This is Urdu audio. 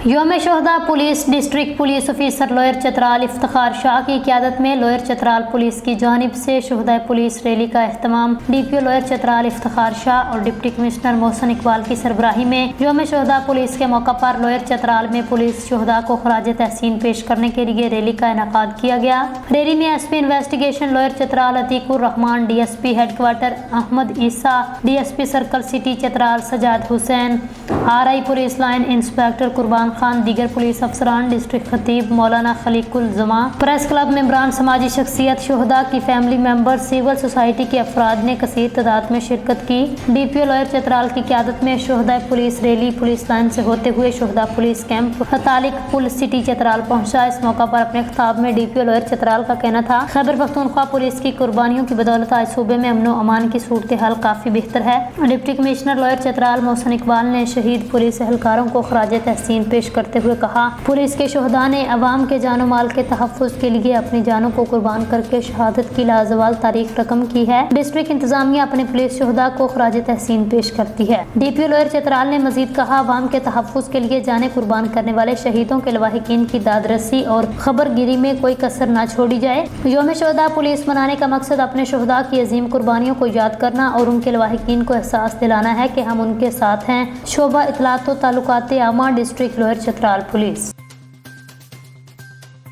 یوم شہداء police district police officer lower Chitral Iftikhar Shah کی قیادت میں لوئر چترال پولیس کی جانب سے شہداء پولیس ریلی کا اہتمام ڈی پی او لوئر چترال افتخار شاہ اور ڈپٹی کمشنر محسن اقبال کی سربراہی میں یوم شہداء پولیس کے موقع پر لوئر چترال میں پولیس شہداء کو خراج تحسین پیش کرنے کے لیے ریلی کا انعقاد کیا گیا۔ ریلی میں S P investigation lower Chitral Atiq ur Rahman, D S P headquarter Ahmed Isa, D S P circle city Chitral Sajjad Hussain, R I police line inspector Qurban Khan, دیگر پولیس افسران، ڈسٹرکٹ خطیب مولانا خلیق الزماں، پریس کلب ممبران، سماجی شخصیت، شہداء کی فیملی ممبر، سول سوسائٹی کے افراد نے کثیر تعداد میں شرکت کی۔ ڈی پی او لوئر چترال کی قیادت میں شہداء پولیس ریلی پولیس لائن سے ہوتے ہوئے شہداء پولیس کیمپ فتالک پل سٹی چترال پہنچا۔ اس موقع پر اپنے خطاب میں ڈی پی او لوئر چترال کا کہنا تھا، خیبر پختونخوا پولیس کی قربانیوں کی بدولت آج صوبے میں امن و امان کی صورتحال کافی بہتر ہے۔ ڈپٹی کمشنر لوئر چترال محسن اقبال نے شہید پولیس اہلکاروں کو خراج تحسین پیش کرتے ہوئے کہا، پولیس کے شہداء نے عوام کے جان و مال کے تحفظ کے لیے اپنی جانوں کو قربان کر کے شہادت کی لازوال تاریخ رقم کی ہے۔ ڈسٹرکٹ انتظامیہ اپنے پولیس شہداء کو خراج تحسین پیش کرتی ہے۔ ڈی پی او لوئر چترال نے مزید کہا، عوام کے تحفظ کے لیے جانیں قربان کرنے والے شہیدوں کے لواحقین کی داد رسی اور خبر گیری میں کوئی کسر نہ چھوڑی جائے۔ یوم شہداء پولیس منانے کا مقصد اپنے شہداء کی عظیم قربانیوں کو یاد کرنا اور ان کے لواحقین کو احساس دلانا ہے کہ ہم ان کے ساتھ ہیں۔ شعبہ اطلاعات و تعلقات عامہ، ڈسٹرکٹ لوئر چترال پولیس۔